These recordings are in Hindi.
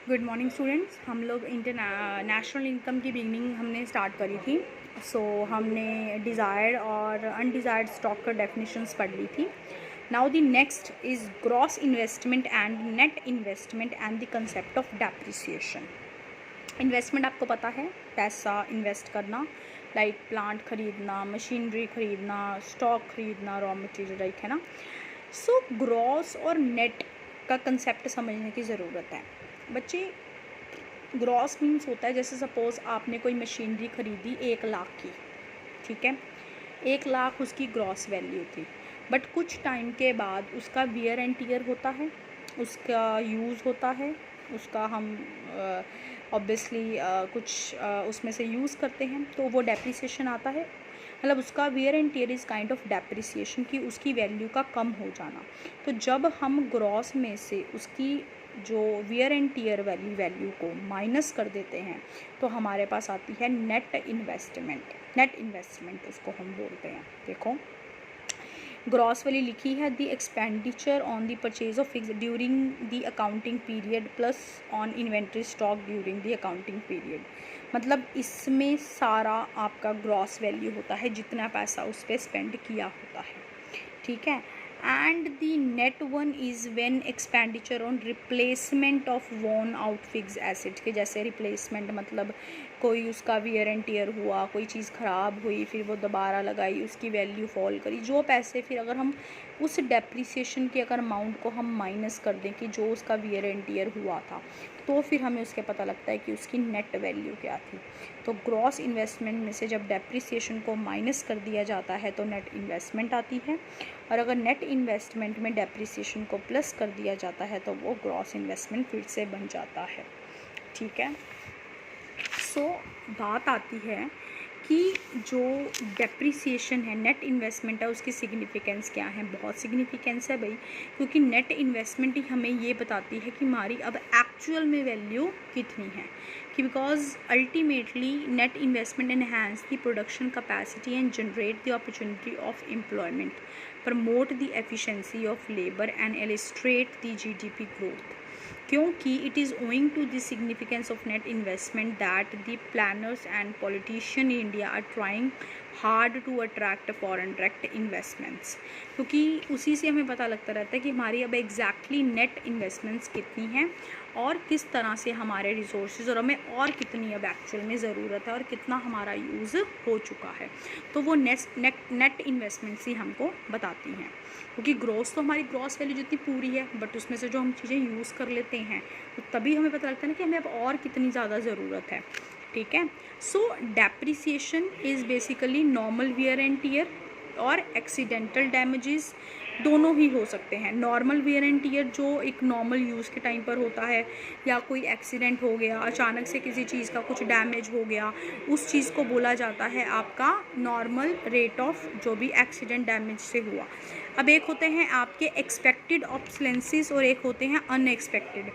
Good morning students. हम लोग नेशनल इनकम की बिगनिंग हमने स्टार्ट करी थी। हमने डिज़ायर्ड और अनडिज़ायर्ड स्टॉक का डेफिनेशंस पढ़ ली थी। Now the next is gross investment and net investment and the concept of depreciation. Investment आपको पता है, पैसा इन्वेस्ट करना, लाइक प्लांट खरीदना, मशीनरी खरीदना, स्टॉक खरीदना, रॉ मटेरियल, राइट है ना। ग्रॉस और नेट का कंसेप्ट समझने की ज़रूरत है बच्चे। ग्रॉस मीन्स होता है, जैसे सपोज़ आपने कोई मशीनरी ख़रीदी 1 लाख की, ठीक है, 1 लाख उसकी ग्रॉस वैल्यू थी। बट कुछ टाइम के बाद उसका वियर एंड टियर होता है, उसका यूज़ होता है, उसका हम ऑब्वियसली कुछ उसमें से यूज़ करते हैं, तो वो डेप्रिसिएशन आता है। मतलब उसका wear and tear is kind of depreciation, की उसकी वैल्यू का कम हो जाना। तो जब हम ग्रॉस में से उसकी जो वियर एंड टियर वैल्यू को माइनस कर देते हैं तो हमारे पास आती है नेट इन्वेस्टमेंट। नेट इन्वेस्टमेंट इसको हम बोलते हैं। देखो, ग्रॉस वाली लिखी है, the expenditure on the purchase of fix during the accounting period plus on inventory stock during the accounting period. मतलब इसमें सारा आपका ग्रॉस वैल्यू होता है, जितना पैसा उस पर स्पेंड किया होता है, ठीक है। And the net one is when expenditure on replacement of worn out fix asset के, जैसे रिप्लेसमेंट मतलब कोई उसका वियर एंड टियर हुआ, कोई चीज़ ख़राब हुई, फिर वो दोबारा लगाई, उसकी वैल्यू फॉल करी, जो पैसे फिर अगर हम उस डेप्रिसिएशन के अगर अमाउंट को हम माइनस कर दें कि जो उसका वियर एंड टियर हुआ था, तो फिर हमें उसके पता लगता है कि उसकी नेट वैल्यू क्या थी। तो ग्रॉस इन्वेस्टमेंट में से जब डेप्रिसिएशन को माइनस कर दिया जाता है तो नेट इन्वेस्टमेंट आती है, और अगर नेट इन्वेस्टमेंट में डेप्रिसिएशन को प्लस कर दिया जाता है तो वो ग्रॉस इन्वेस्टमेंट फिर से बन जाता है, ठीक है। बात आती है कि जो डेप्रिसिएशन है, नेट इन्वेस्टमेंट है, उसकी सिग्निफिकेंस क्या है। बहुत सिग्निफिकेंस है भाई, क्योंकि नेट इन्वेस्टमेंट ही हमें ये बताती है कि हमारी अब एक्चुअल में वैल्यू कितनी है, कि because ultimately net investment enhance the production capacity and generate the opportunity of employment, promote the efficiency of labour and illustrate the GDP growth. क्योंकि it is owing to the significance of net investment that the planners and politician in India are trying hard to attract foreign direct investments. क्योंकि उसी से हमें पता लगता रहता है कि हमारी अब एग्जैक्टली नेट इन्वेस्टमेंट्स कितनी हैं और किस तरह से हमारे रिसोर्सेज और हमें और कितनी अब एक्चुअल में ज़रूरत है और कितना हमारा यूज़ हो चुका है। तो वो नेट इन्वेस्टमेंट्स ही हमको बताती हैं, क्योंकि ग्रॉस तो हमारी ग्रॉस वैल्यू जितनी पूरी है, बट उसमें से जो हम चीज़ें यूज़ कर लेते हैं तो तभी हमें पता लगता है ना कि हमें अब और कितनी ज़्यादा ज़रूरत है, ठीक है। Depreciation is basically normal wear and tear और एक्सीडेंटल डैमेजेस, दोनों ही हो सकते हैं। नॉर्मल वियर एंड टियर जो एक नॉर्मल यूज़ के टाइम पर होता है, या कोई एक्सीडेंट हो गया, अचानक से किसी चीज़ का कुछ डैमेज हो गया, उस चीज़ को बोला जाता है आपका नॉर्मल रेट ऑफ जो भी एक्सीडेंट डैमेज से हुआ। अब एक होते हैं आपके एक्सपेक्टेड ऑब्सोलेंसेस और एक होते हैं अनएक्सपेक्टेड।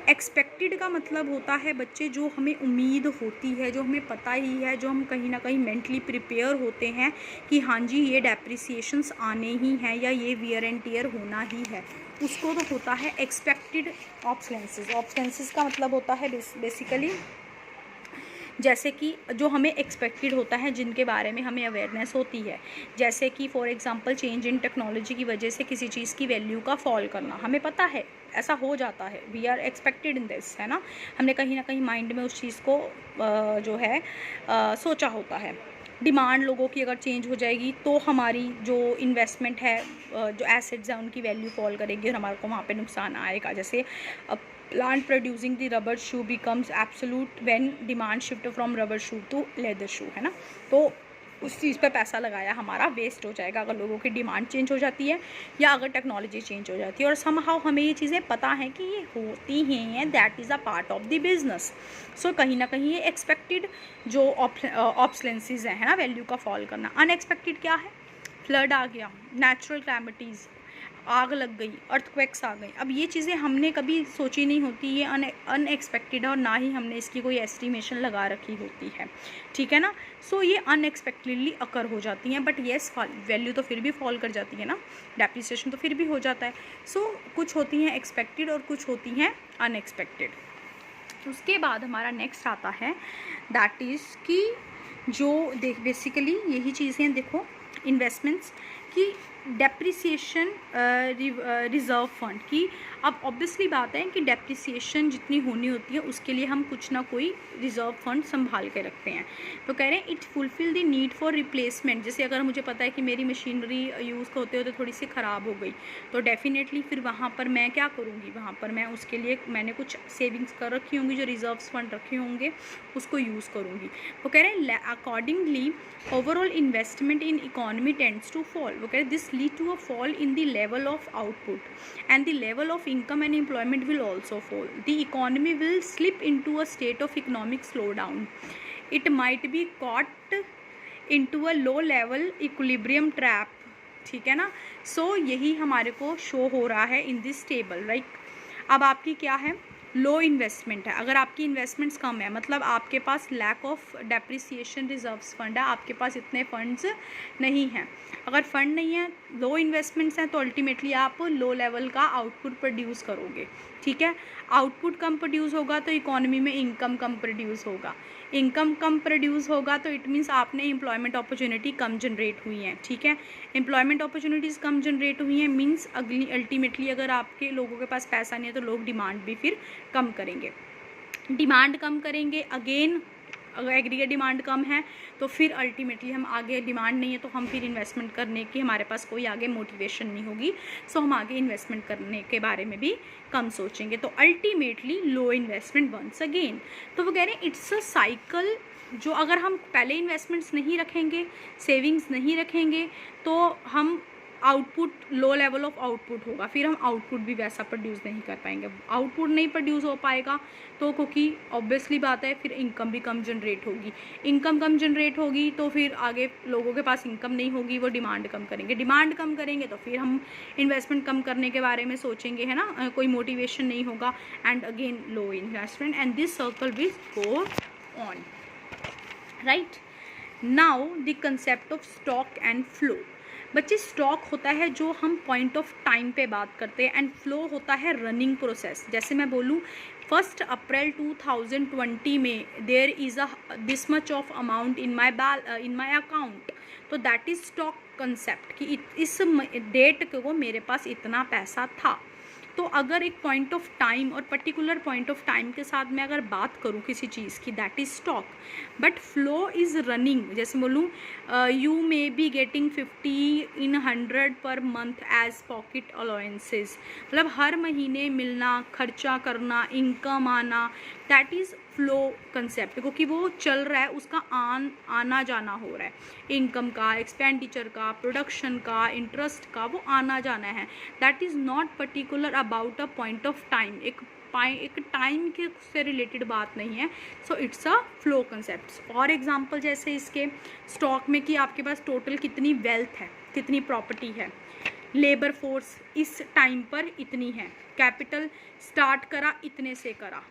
एक्सपेक्टेड का मतलब होता है बच्चे जो हमें उम्मीद होती है, जो हमें पता ही है, जो हम कहीं ना कहीं मेंटली प्रिपेयर होते हैं कि हाँ जी ये डेप्रिसिएशंस आने ही हैं या ये वियर एंड टियर होना ही है, उसको तो होता है एक्सपेक्टेड ऑब्सोलेंसेस। ऑब्सोलेंसेस का मतलब होता है बेसिकली जैसे कि जो हमें एक्सपेक्टेड होता है, जिनके बारे में हमें अवेयरनेस होती है, जैसे कि for example change in technology की वजह से किसी चीज़ की वैल्यू का फॉल करना, हमें पता है ऐसा हो जाता है, we are expected in this, है ना। हमने कहीं ना कहीं माइंड में उस चीज़ को जो है सोचा होता है। डिमांड लोगों की अगर चेंज हो जाएगी तो हमारी जो इन्वेस्टमेंट है, जो एसेट्स हैं, उनकी वैल्यू फॉल करेगी और हमारे को वहाँ पे नुकसान आएगा। जैसे plant producing the rubber shoe becomes absolute when demand shift from rubber shoe to leather shoe, है ना। तो उस चीज़ पे पैसा लगाया हमारा वेस्ट हो जाएगा अगर लोगों की डिमांड चेंज हो जाती है या अगर टेक्नोलॉजी चेंज हो जाती है। और समहाउ हमें ये चीज़ें पता हैं कि ये होती हैं, that is a part of the business. So कहीं ना कहीं ये एक्सपेक्टेड जो ऑब्सोलेंसेस हैं, है ना, वैल्यू का फॉल करना। अनएक्सपेक्टेड क्या है? फ्लड आ गया, नेचुरल कैलेमिटीज़, आग लग गई, अर्थक्वेक्स आ गई। अब ये चीज़ें हमने कभी सोची नहीं होती, ये अनएक्सपेक्टेड है और ना ही हमने इसकी कोई एस्टिमेशन लगा रखी होती है, ठीक है ना। ये अनएक्सपेक्टेडली अकर हो जाती हैं, बट येस वैल्यू तो फिर भी फॉल कर जाती है ना, डेप्रिसिएशन तो फिर भी हो जाता है। कुछ होती हैं एक्सपेक्टेड और कुछ होती हैं अनएक्सपेक्टेड। उसके बाद हमारा नेक्स्ट आता है दैट इज़ कि जो बेसिकली यही चीज़ें देखो इन्वेस्टमेंट्स की डेप्रिसिएशन रिज़र्व फंड की। अब ऑब्वियसली बात है कि डेप्रिसिएशन जितनी होनी होती है उसके लिए हम कुछ ना कोई रिज़र्व फंड संभाल के रखते हैं। तो कह रहे हैं it fulfil the need for replacement. जैसे अगर मुझे पता है कि मेरी मशीनरी यूज़ होते होते थोड़ी सी ख़राब हो गई तो डेफिनेटली फिर वहाँ पर मैं क्या करूँगी, वहाँ पर मैं उसके लिए मैंने कुछ सेविंग्स कर रखी होंगी, जो रिजर्व्स फंड रखे होंगे उसको यूज़ करूँगी। वो कह रहे हैं accordingly overall investment in economy tends to fall. वो कह रहे हैं this lead to a fall in the level of output and the level of income and employment will also fall. The economy will slip into a state of economic slowdown. It might be caught into a low level equilibrium trap. ठीक है ना। सो यही हमारे को शो हो रहा है इन दिस टेबल, राइट। अब आपकी क्या है, लो इन्वेस्टमेंट है। अगर आपकी इन्वेस्टमेंट्स कम है मतलब आपके पास lack of depreciation reserves fund है, आपके पास इतने फंड्स नहीं हैं। अगर फंड नहीं है, लो इन्वेस्टमेंट्स हैं, तो अल्टीमेटली आप लो लेवल का आउटपुट प्रोड्यूस करोगे। ठीक है, आउटपुट कम प्रोड्यूस होगा तो इकोनॉमी में इनकम कम प्रोड्यूस होगा, इनकम कम प्रोड्यूस होगा तो इट मीन्स आपने एम्प्लॉयमेंट अपॉर्चुनिटी कम जनरेट हुई हैं। ठीक है, एम्प्लॉयमेंट अपॉर्चुनिटीज़ कम जनरेट हुई हैं मीन्स अल्टीमेटली अगर आपके लोगों के पास पैसा नहीं है तो लोग डिमांड भी फिर कम करेंगे। डिमांड कम करेंगे, अगेन अगर एग्रीगेट डिमांड कम है तो फिर अल्टीमेटली हम आगे, डिमांड नहीं है तो हम फिर इन्वेस्टमेंट करने की हमारे पास कोई आगे मोटिवेशन नहीं होगी, सो हम आगे इन्वेस्टमेंट करने के बारे में भी कम सोचेंगे। तो अल्टीमेटली लो इन्वेस्टमेंट वंस अगेन। तो वो कह रहे हैं इट्स अ साइकिल। जो अगर हम पहले इन्वेस्टमेंट्स नहीं रखेंगे, सेविंग्स नहीं रखेंगे तो हम output, low level of output होगा, फिर हम आउटपुट भी वैसा प्रोड्यूस नहीं कर पाएंगे। आउटपुट नहीं प्रोड्यूस हो पाएगा तो क्योंकि ऑब्वियसली बात है फिर इनकम भी कम जनरेट होगी, इनकम कम जनरेट होगी तो फिर आगे लोगों के पास इनकम नहीं होगी, वो डिमांड कम करेंगे, डिमांड कम करेंगे तो फिर हम इन्वेस्टमेंट कम करने के बारे में सोचेंगे, है ना, कोई मोटिवेशन नहीं होगा and again low investment and this circle will go on, right. Now the concept of stock and flow. बच्चे स्टॉक होता है जो हम पॉइंट ऑफ टाइम पे बात करते हैं एंड फ्लो होता है रनिंग प्रोसेस। जैसे मैं बोलूँ 1 अप्रैल 2020 में there is a this much of amount in my account, तो दैट इज़ स्टॉक कंसेप्ट कि इस डेट को मेरे पास इतना पैसा था। तो अगर एक पॉइंट ऑफ टाइम और पर्टिकुलर पॉइंट ऑफ टाइम के साथ मैं अगर बात करूँ किसी चीज़ की, that is stock. But flow is running. जैसे बोलूँ you may be getting 50 in 100 per month as pocket allowances, मतलब हर महीने मिलना, खर्चा करना, इनकम आना, दैट इज़ फ्लो कंसेप्ट। क्योंकि वो चल रहा है, उसका आना जाना हो रहा है, इनकम का, एक्सपेंडिचर का, प्रोडक्शन का, इंटरेस्ट का, वो आना जाना है। That is not particular about a point of time, एक टाइम के से रिलेटेड बात नहीं है। So it's a flow concept. और एग्जांपल जैसे इसके स्टॉक में कि आपके पास टोटल कितनी वेल्थ है, कितनी प्रॉपर्टी है, लेबर फोर्स इस टाइम पर इतनी है, कैपिटल स्टार्ट करा इतने से करा,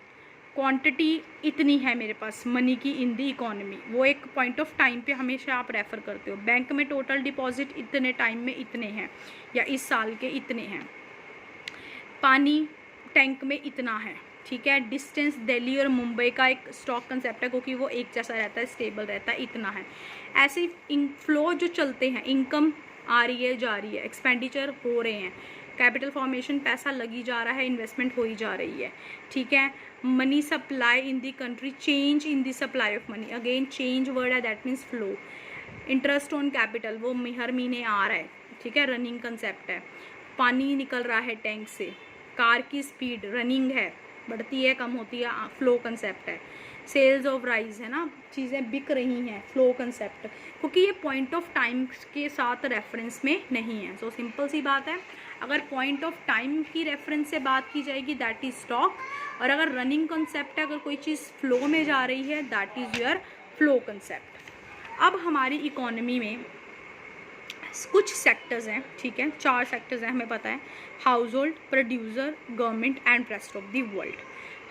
क्वांटिटी इतनी है मेरे पास मनी की इन दी इकोनॉमी, वो एक पॉइंट ऑफ टाइम पे हमेशा आप रेफ़र करते हो। बैंक में टोटल डिपॉजिट इतने टाइम में इतने हैं या इस साल के इतने हैं, पानी टैंक में इतना है, ठीक है। डिस्टेंस दिल्ली और मुंबई का एक स्टॉक कंसेप्ट है क्योंकि वो एक जैसा रहता है, स्टेबल रहता है, इतना है। ऐसे फ्लो जो चलते हैं, इनकम आ रही है, जा रही है, एक्सपेंडिचर हो रहे हैं, कैपिटल फॉर्मेशन पैसा लगी जा रहा है, इन्वेस्टमेंट हो ही जा रही है, ठीक है। Money supply in the country, change in the supply of money, again change word है, that means flow. Interest on capital, वो हर महीने आ रहा है, ठीक है, रनिंग कंसेप्ट है। पानी निकल रहा है टैंक से, कार की स्पीड रनिंग है, बढ़ती है कम होती है, फ्लो कंसेप्ट है। सेल्स ऑफ राइस है ना, चीज़ें बिक रही हैं, फ्लो कंसेप्ट, क्योंकि ये पॉइंट ऑफ टाइम के साथ रेफरेंस में नहीं है। सो सिंपल सी बात है, अगर पॉइंट ऑफ टाइम की रेफरेंस से बात की जाएगी दैट इज़ स्टॉक, और अगर रनिंग कंसेप्ट है, अगर कोई चीज़ फ्लो में जा रही है that is your flow concept. अब हमारी इकोनॉमी में कुछ सेक्टर्स हैं, ठीक है, 4 सेक्टर्स हैं हमें पता है, house hold, producer, government and rest of the world.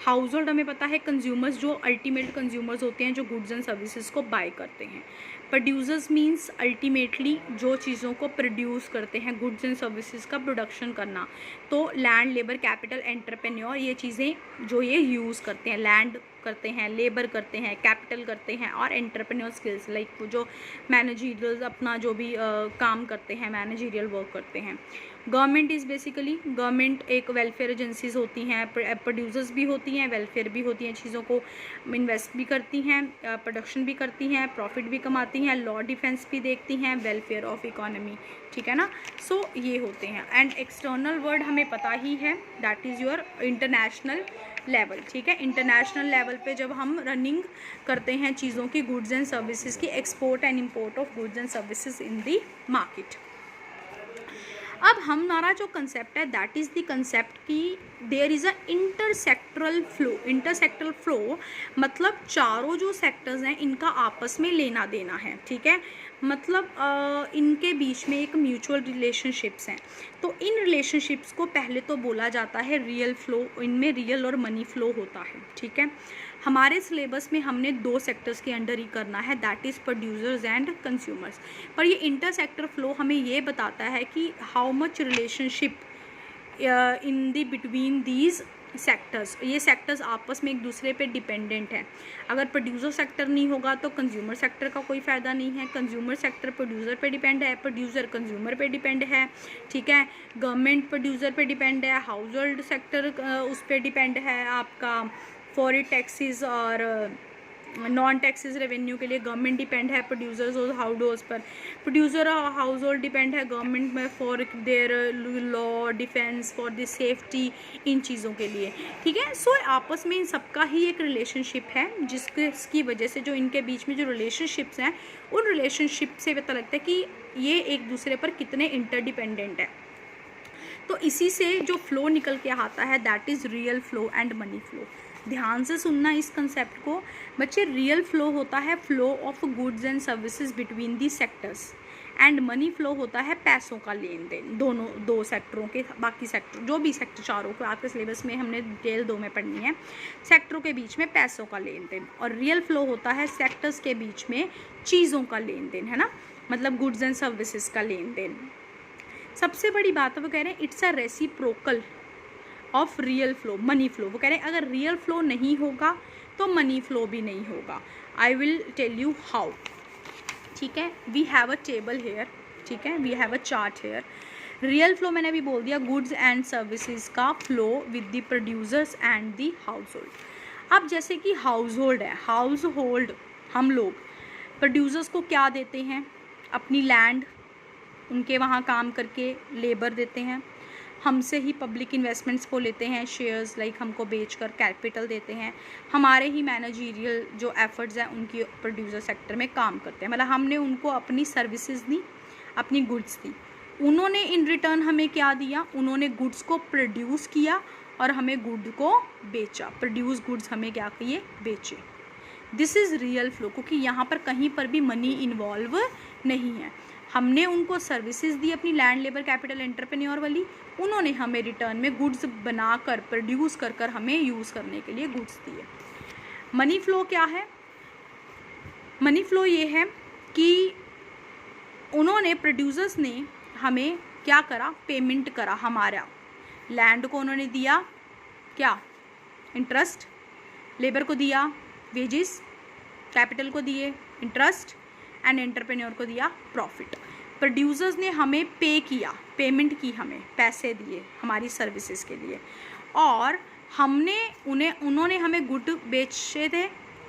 House hold हमें पता है कंज्यूमर्स, जो अल्टीमेट कंज्यूमर्स होते हैं, जो गुड्स एंड सर्विसेज को बाय करते हैं। प्रोड्यूसर्स मीन्स अल्टीमेटली जो चीज़ों को प्रोड्यूस करते हैं, गुड्स एंड सर्विसेज का प्रोडक्शन करना। तो लैंड, लेबर, कैपिटल, एंटरप्रेन्योर, ये चीज़ें जो ये यूज़ करते हैं, लैंड करते हैं, लेबर करते हैं, कैपिटल करते हैं और एंटरप्रेन्योर स्किल्स लाइक जो मैनेजरियल अपना जो भी काम करते हैं, मैनेजरियल वर्क करते हैं। गवर्नमेंट इज़ बेसिकली, गवर्नमेंट एक वेलफेयर एजेंसीज होती हैं, प्रोड्यूसर्स भी होती हैं, वेलफेयर भी होती हैं, चीज़ों को इन्वेस्ट भी करती हैं, प्रोडक्शन भी करती हैं, प्रॉफिट भी कमाती हैं, लॉ डिफेंस भी देखती हैं, वेलफेयर ऑफ इकोनॉमी, ठीक है ना। सो ये होते हैं। एंड एक्सटर्नल वर्ड हमें पता ही है, that is your international level, ठीक है। इंटरनेशनल लेवल पे जब हम रनिंग करते हैं चीज़ों की, गुड्स एंड सर्विसेज की, export and import of goods and services in the market. अब हमारा जो कंसेप्ट है दैट इज़ द कंसेप्ट कि there is a intersectoral flow. Intersectoral flow मतलब चारों जो सेक्टर्स हैं इनका आपस में लेना देना है, ठीक है। मतलब इनके बीच में एक म्यूचुअल रिलेशनशिप्स हैं। तो इन रिलेशनशिप्स को पहले तो बोला जाता है रियल फ्लो। इनमें रियल और मनी फ्लो होता है, ठीक है। हमारे सिलेबस में हमने 2 सेक्टर्स के अंडर ही करना है, that is producers and consumers. पर ये इंटरसेक्टर फ्लो हमें ये बताता है कि how much relationship in the between these sectors. ये सेक्टर्स आपस में एक दूसरे पे डिपेंडेंट हैं। अगर प्रोड्यूसर सेक्टर नहीं होगा तो कंज्यूमर सेक्टर का कोई फ़ायदा नहीं है। कंज्यूमर सेक्टर प्रोड्यूसर पे डिपेंड है, प्रोड्यूसर कंज्यूमर पे डिपेंड है, ठीक है। गवर्नमेंट प्रोड्यूसर पे डिपेंड है, हाउस होल्ड सेक्टर उस पर डिपेंड है आपका। फॉरेन टैक्सेस और नॉन टैक्सेस रेवेन्यू के लिए गवर्नमेंट डिपेंड है प्रोड्यूसर्स और हाउस पर। प्रोड्यूसर और हाउस होल्ड डिपेंड है गवर्नमेंट में for their law defence, for the safety, इन चीज़ों के लिए, ठीक है। सो आपस में इन सबका ही एक रिलेशनशिप है, जिसकी वजह से जो इनके बीच में जो रिलेशनशिप्स हैं उन रिलेशनशिप से पता लगता है कि ये एक दूसरे पर कितने इंटरडिपेंडेंट है। तो इसी से जो फ्लो निकल के आता है that is real flow and money flow. ध्यान से सुनना इस कंसेप्ट को बच्चे। रियल फ्लो होता है flow of goods and services between the sectors, and money flow होता है पैसों का लेन देन। दोनों 2 सेक्टरों के, बाकी सेक्टर जो भी सेक्टर चारों को आपके सिलेबस में हमने डिटेल 2 में पढ़नी है, सेक्टरों के बीच में पैसों का लेन देन। और रियल फ्लो होता है सेक्टर्स के बीच में चीज़ों का लेन देन, है ना, मतलब गुड्स एंड सर्विसेज का लेन देन। सबसे बड़ी बात वो कह रहे हैं it's a reciprocal of real flow, money flow. वो कह रहे हैं अगर रियल फ्लो नहीं होगा तो मनी फ्लो भी नहीं होगा। I will tell you how, ठीक है। We have a table here, ठीक है, we have a chart here. Real flow मैंने अभी बोल दिया, गुड्स एंड सर्विसेज का flow with the producers and the household. अब जैसे कि हाउस होल्ड है, हाउस होल्ड हम लोग प्रोड्यूसर्स को क्या देते हैं, अपनी लैंड, उनके वहाँ काम करके लेबर देते हैं। हमसे ही पब्लिक इन्वेस्टमेंट्स को लेते हैं, शेयर्स लाइक हमको बेचकर कैपिटल देते हैं। हमारे ही मैनेजरियल जो एफर्ट्स हैं उनकी प्रोड्यूसर सेक्टर में काम करते हैं, मतलब हमने उनको अपनी सर्विसेज दी, अपनी गुड्स दी। उन्होंने इन रिटर्न हमें क्या दिया, उन्होंने गुड्स को प्रोड्यूस किया और हमें गुड को बेचा। प्रोड्यूस गुड्स हमें क्या किए, बेचे। दिस इज़ रियल फ्लो, क्योंकि यहाँ पर कहीं पर भी मनी इन्वॉल्व नहीं है। हमने उनको सर्विसेज दी अपनी लैंड, लेबर, कैपिटल, एंटरप्रेन्योर वाली, उन्होंने हमें रिटर्न में गुड्स बनाकर प्रोड्यूस कर कर हमें यूज़ करने के लिए गुड्स दिए। मनी फ्लो क्या है, मनी फ्लो ये है कि उन्होंने प्रोड्यूसर्स ने हमें क्या करा, पेमेंट करा। हमारा लैंड को उन्होंने दिया क्या, इंटरेस्ट, लेबर को दिया वेजेस, कैपिटल को दिए इंटरेस्ट एंड एंटरप्रेन्योर को दिया प्रॉफिट। प्रोड्यूसर्स ने हमें पे किया, पेमेंट की, हमें पैसे दिए हमारी सर्विसेज के लिए, और हमने उन्होंने हमें गुड बेचे थे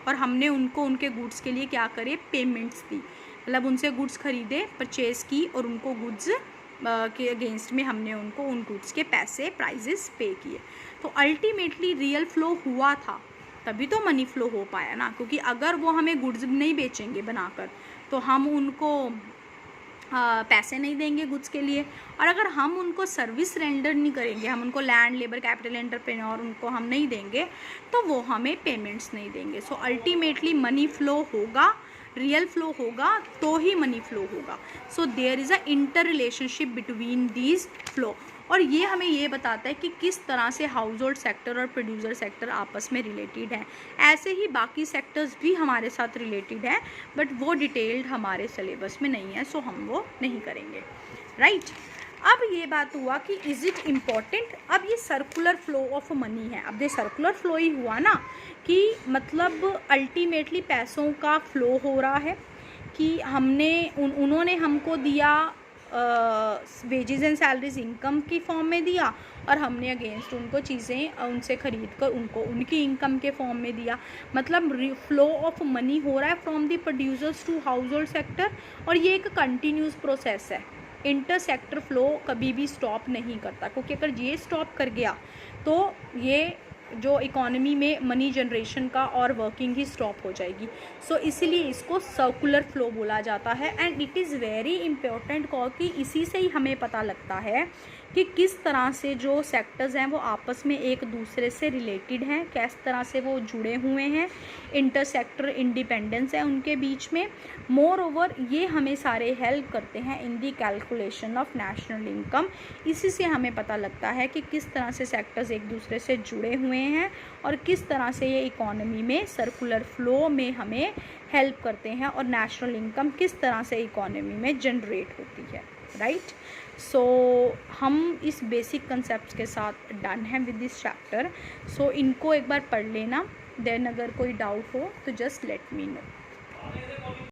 और हमने उनको उनके गुड्स के लिए क्या करे, पेमेंट्स दी। मतलब उनसे गुड्स खरीदे, परचेज़ की और उनको गुड्स के अगेंस्ट में हमने उनको उन गुड्स के पैसे, प्राइजेस पे किए। तो अल्टीमेटली रियल फ्लो हुआ था, तभी तो मनी फ्लो हो पाया ना। क्योंकि अगर वो हमें गुड्स नहीं बेचेंगे बनाकर तो हम उनको पैसे नहीं देंगे गुड्स के लिए, और अगर हम उनको सर्विस रेंडर नहीं करेंगे, हम उनको लैंड, लेबर, कैपिटल, एंटरप्रेन्योर उनको हम नहीं देंगे तो वो हमें पेमेंट्स नहीं देंगे। सो अल्टीमेटली मनी फ्लो होगा, रियल फ्लो होगा तो ही मनी फ्लो होगा। So there is a inter relationship between these flow. और ये हमें ये बताता है कि किस तरह से हाउस होल्ड सेक्टर और प्रोड्यूसर सेक्टर आपस में रिलेटेड हैं। ऐसे ही बाकी सेक्टर्स भी हमारे साथ रिलेटेड हैं, बट वो डिटेल्ड हमारे सिलेबस में नहीं है, सो हम वो नहीं करेंगे, राइट। अब ये बात हुआ कि इज़ इट इम्पॉर्टेंट। अब ये सर्कुलर फ्लो ऑफ मनी है। अब ये सर्कुलर फ्लो ही हुआ ना, कि मतलब अल्टीमेटली पैसों का फ्लो हो रहा है, कि हमने उन्होंने हमको दिया वेजेस एंड सैलरीज इनकम की फॉर्म में दिया, और हमने अगेंस्ट उनको चीज़ें उनसे ख़रीद कर उनको उनकी इनकम के फॉर्म में दिया। मतलब फ्लो ऑफ मनी हो रहा है from the producers to household sector, और ये एक कंटिन्यूस प्रोसेस है। इंटर सेक्टर फ्लो कभी भी स्टॉप नहीं करता, क्योंकि अगर ये स्टॉप कर गया तो ये जो इकोनॉमी में मनी जनरेशन का और वर्किंग ही स्टॉप हो जाएगी। सो इसीलिए इसको सर्कुलर फ्लो बोला जाता है। And it is very important क्योंकि इसी से ही हमें पता लगता है कि किस तरह से जो सेक्टर्स हैं वो आपस में एक दूसरे से रिलेटेड हैं, किस तरह से वो जुड़े हुए हैं, इंटर सेक्टर इंडिपेंडेंस है उनके बीच में। मोर ओवर ये हमें सारे हेल्प करते हैं इन दी कैलकुलेशन ऑफ नेशनल इनकम। इसी से हमें पता लगता है कि किस तरह से सेक्टर्स एक दूसरे से जुड़े हुए हैं और किस तरह से ये इकोनॉमी में सर्कुलर फ्लो में हमें हेल्प करते हैं, और नेशनल इनकम किस तरह से इकोनॉमी में जनरेट होती है, राइट। सो हम इस बेसिक कंसेप्ट के साथ डन हैं विद दिस चैप्टर। सो इनको एक बार पढ़ लेना, देन अगर कोई डाउट हो तो जस्ट लेट मी नो।